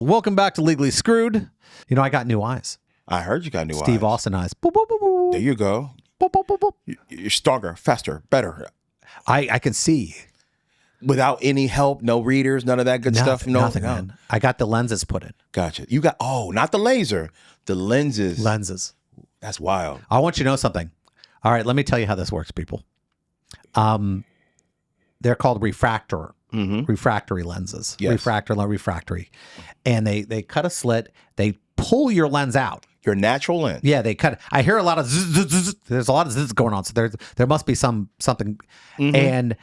Welcome back to Legally Screwed. You know, I got new eyes. I heard you got new eyes. Steve Austin eyes. Boop, boop, boop, boop. There you go. Boop, boop, boop, boop. You're stronger, faster, better. I can see. Without any help, no readers, none of that good stuff. No, nothing, man. I got the lenses put in. Gotcha. You got, not the laser, the lenses. Lenses. That's wild. I want you to know something. All right, let me tell you how this works, people. They're called refractory lenses. Yes. Refractory. And they cut a slit. They pull your lens out. Your natural lens. Yeah, they cut. I hear a lot of zzz, zzz, zzz. There's a lot of zzz going on. So there must be something. And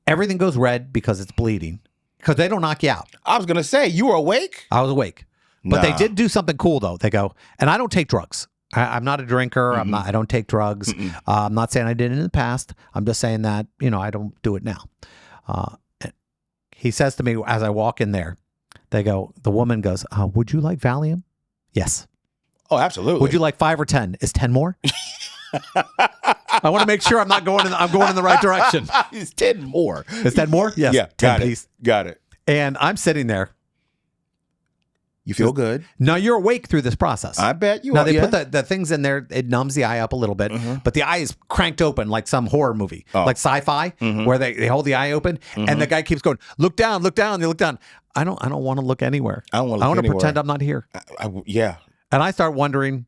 everything goes red because it's bleeding. Because they don't knock you out. I was going to say, you were awake? I was awake. But they did do something cool, though. They go, and I don't take drugs. I'm not a drinker. I don't take drugs. I'm not saying I did it in the past. I'm just saying that, I don't do it now. He says to me as I walk in there, the woman goes, would you like Valium? Yes. Oh, absolutely. Would you like 5 or 10? Is 10 more? I want to make sure I'm going in the right direction. It's 10 more. Is 10 more? Yes. Yeah, 10, please. Got it. And I'm sitting there. You feel good? Now you're awake through this process. I bet you now are. Now they yeah. put the things in there. It numbs the eye up a little bit, but the eye is cranked open like some horror movie, like sci-fi, where they hold the eye open, and the guy keeps going, look down, look down. They look down. I don't want to look anywhere. I want to pretend I'm not here. Yeah. And I start wondering,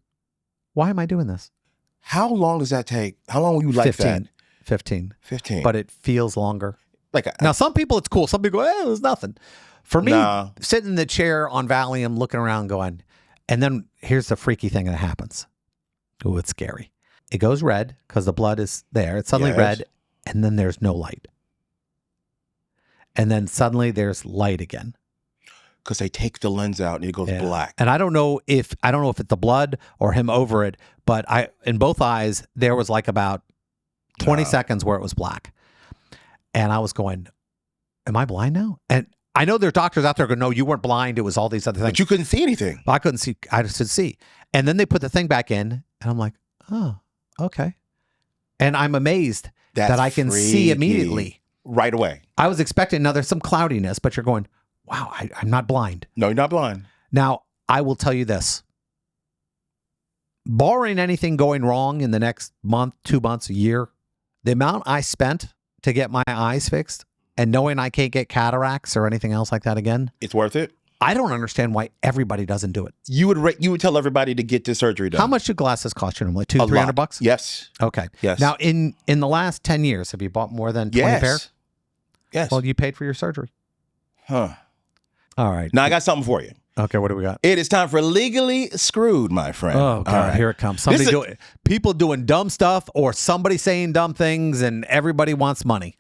why am I doing this? How long does that take? How long will you like 15. that? 15. But it feels longer. Like now, some people it's cool. Some people go, it was nothing. For me, sitting in the chair on Valium, looking around, going, and then here's the freaky thing that happens. Oh, it's scary. It goes red because the blood is there. It's suddenly red, and then there's no light. And then suddenly there's light again. Because they take the lens out and it goes black. And I don't know if it's the blood or him over it, but in both eyes there was like about 20 seconds where it was black, and I was going, "Am I blind now?" And I know there's doctors out there going, "No, you weren't blind. It was all these other things." But you couldn't see anything. I couldn't see. I just could see. And then they put the thing back in, and I'm like, "Oh, okay." And I'm amazed that I can see immediately right away. I was expecting there's some cloudiness, but you're going, wow, I'm not blind. No, you're not blind. Now, I will tell you this. Barring anything going wrong in the next month, 2 months, a year, the amount I spent to get my eyes fixed and knowing I can't get cataracts or anything else like that again, it's worth it. I don't understand why everybody doesn't do it. You would tell everybody to get this surgery done. How much do glasses cost you normally? $200-$300? Yes. Okay. Yes. Now, in the last 10 years, have you bought more than 20 pair? Yes. Well, you paid for your surgery. Huh. All right. Now I got something for you. Okay, what do we got? It is time for Legally Screwed, my friend. Oh, God, here it comes. People doing dumb stuff or somebody saying dumb things, and everybody wants money.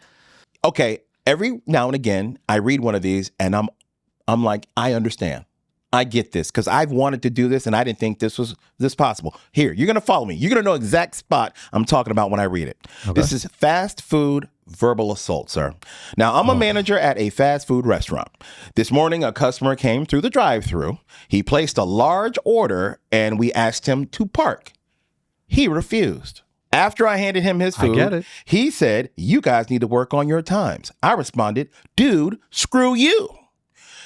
Okay, every now and again, I read one of these, and I'm like, I understand. I get this, because I've wanted to do this, and I didn't think this was possible. Here, you're going to follow me. You're going to know exact spot I'm talking about when I read it. Okay. This is fast food verbal assault, sir. Now, I'm a manager at a fast food restaurant. This morning, a customer came through the drive-thru. He placed a large order, and we asked him to park. He refused. After I handed him his food, he said, "You guys need to work on your times." I responded, "Dude, screw you."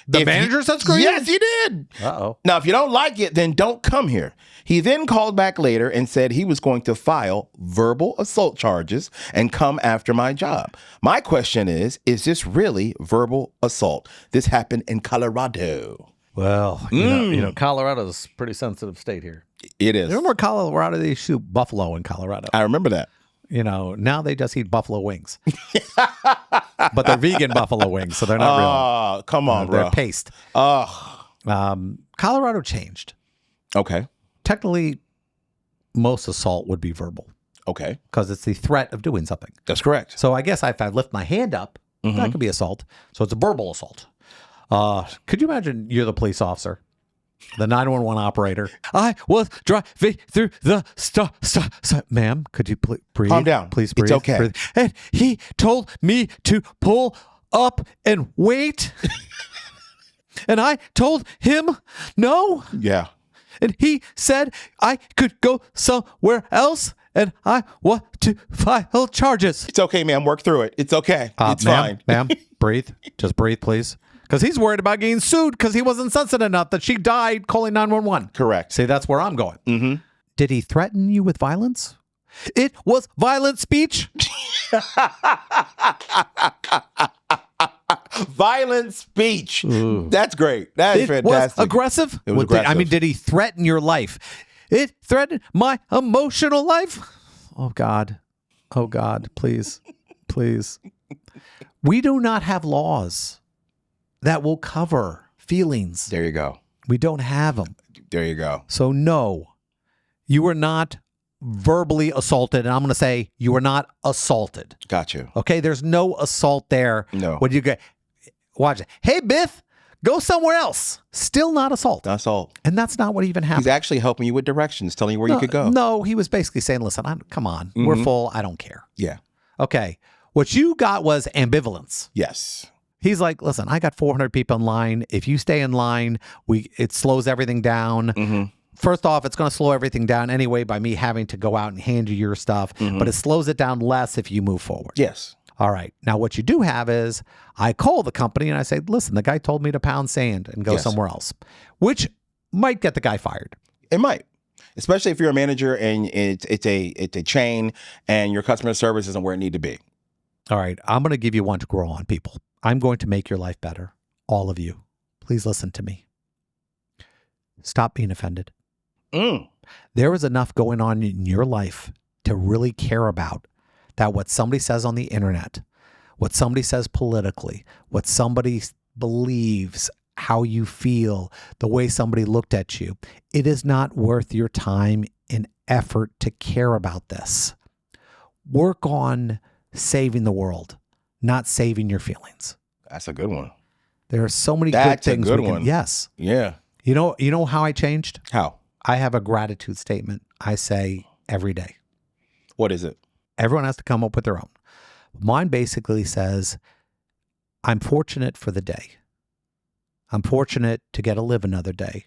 The manager said screw you? Yes, he did. Uh-oh. Now, if you don't like it, then don't come here. He then called back later and said he was going to file verbal assault charges and come after my job. My question is this really verbal assault? This happened in Colorado. Well, you know, Colorado's a pretty sensitive state here. It is. Remember Colorado, they shoot buffalo in Colorado. I remember that. You know, now they just eat buffalo wings. But they're vegan buffalo wings, so they're not real. Oh, come on, bro. They're paste. Colorado changed. Okay. Technically, most assault would be verbal. Okay. Because it's the threat of doing something. That's correct. So I guess if I lift my hand up, that could be assault. So it's a verbal assault. Could you imagine you're the police officer? The 911 operator. I was driving through the ma'am, could you breathe? Calm down. Please breathe. It's okay. Breathe. And he told me to pull up and wait. And I told him no. Yeah. And he said I could go somewhere else. And I want to file charges. It's okay, ma'am. Work through it. It's okay. It's fine. Ma'am, breathe. Just breathe, please. Because he's worried about getting sued because he wasn't sensitive enough that she died calling 911. Correct. See, that's where I'm going. Mm-hmm. Did he threaten you with violence? It was violent speech. Violent speech. Ooh. That's great. That's fantastic. Was aggressive? It was aggressive. I mean, did he threaten your life? It threatened my emotional life. Oh, God. Oh, God. Please. Please. We do not have laws that will cover feelings. There you go. We don't have them. There you go. So, no, you were not verbally assaulted. And I'm going to say you were not assaulted. Got you. Okay? There's no assault there. No. When you get, watch it. Hey, Biff, go somewhere else. Still not assault. That's all. And that's not what even happened. He's actually helping you with directions, telling you where you could go. No, he was basically saying, listen, come on. We're full. I don't care. Yeah. Okay. What you got was ambivalence. Yes. He's like, listen, I got 400 people in line. If you stay in line, it slows everything down. Mm-hmm. First off, it's going to slow everything down anyway by me having to go out and hand you your stuff. But it slows it down less if you move forward. Yes. All right. Now, what you do have is I call the company and I say, listen, the guy told me to pound sand and go somewhere else, which might get the guy fired. It might, especially if you're a manager and it's a chain and your customer service isn't where it need to be. All right. I'm going to give you one to grow on, people. I'm going to make your life better. All of you. Please listen to me. Stop being offended. There is enough going on in your life to really care about that what somebody says on the internet, what somebody says politically, what somebody believes, how you feel, the way somebody looked at you. It is not worth your time and effort to care about this. Work on saving the world, not saving your feelings. That's a good one. There are so many good things. That's a good one. Yes. Yeah. You know how I changed? How? I have a gratitude statement I say every day. What is it? Everyone has to come up with their own. Mine basically says, I'm fortunate for the day. I'm fortunate to get to live another day,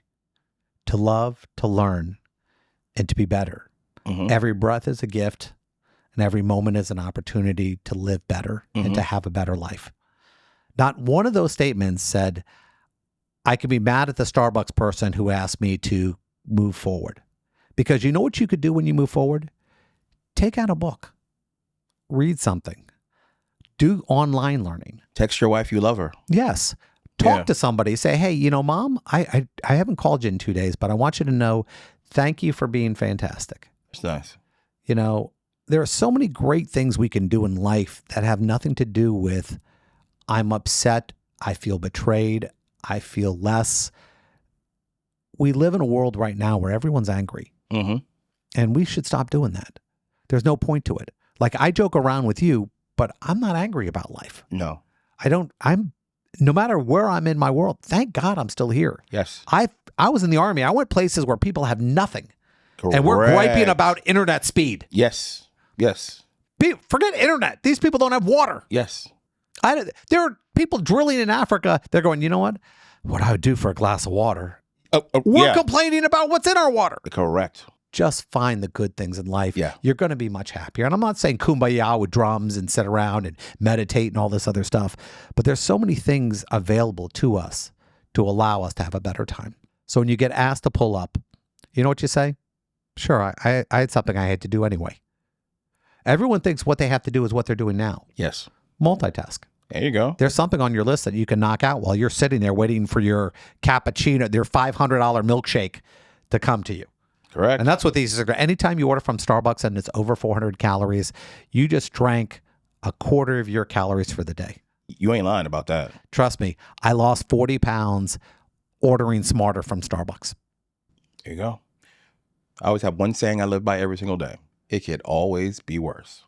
to love, to learn, and to be better. Every breath is a gift, and every moment is an opportunity to live better and to have a better life. Not one of those statements said, I could be mad at the Starbucks person who asked me to move forward. Because you know what you could do when you move forward? Take out a book. Read something. Do online learning. Text your wife you love her. Yes. Talk to somebody. Say, hey, Mom, I haven't called you in 2 days, but I want you to know, thank you for being fantastic. It's nice. There are so many great things we can do in life that have nothing to do with, I'm upset, I feel betrayed, I feel less. We live in a world right now where everyone's angry. And we should stop doing that. There's no point to it. Like, I joke around with you, but I'm not angry about life. No. No matter where I'm in my world, thank God I'm still here. Yes. I was in the Army. I went places where people have nothing. Correct. And we're griping about internet speed. Yes. Yes. Forget internet. These people don't have water. Yes. There are people drilling in Africa. They're going, you know what? What I would do for a glass of water. We're complaining about what's in our water. Correct. Just find the good things in life. Yeah. You're going to be much happier. And I'm not saying kumbaya with drums and sit around and meditate and all this other stuff, but there's so many things available to us to allow us to have a better time. So when you get asked to pull up, you know what you say? Sure, I had something I had to do anyway. Everyone thinks what they have to do is what they're doing now. Yes. Multitask. There you go. There's something on your list that you can knock out while you're sitting there waiting for your cappuccino, your $500 milkshake to come to you. Correct. And that's what these are. Anytime you order from Starbucks and it's over 400 calories, you just drank a quarter of your calories for the day. You ain't lying about that. Trust me, I lost 40 pounds ordering smarter from Starbucks. There you go. I always have one saying I live by every single day. It could always be worse.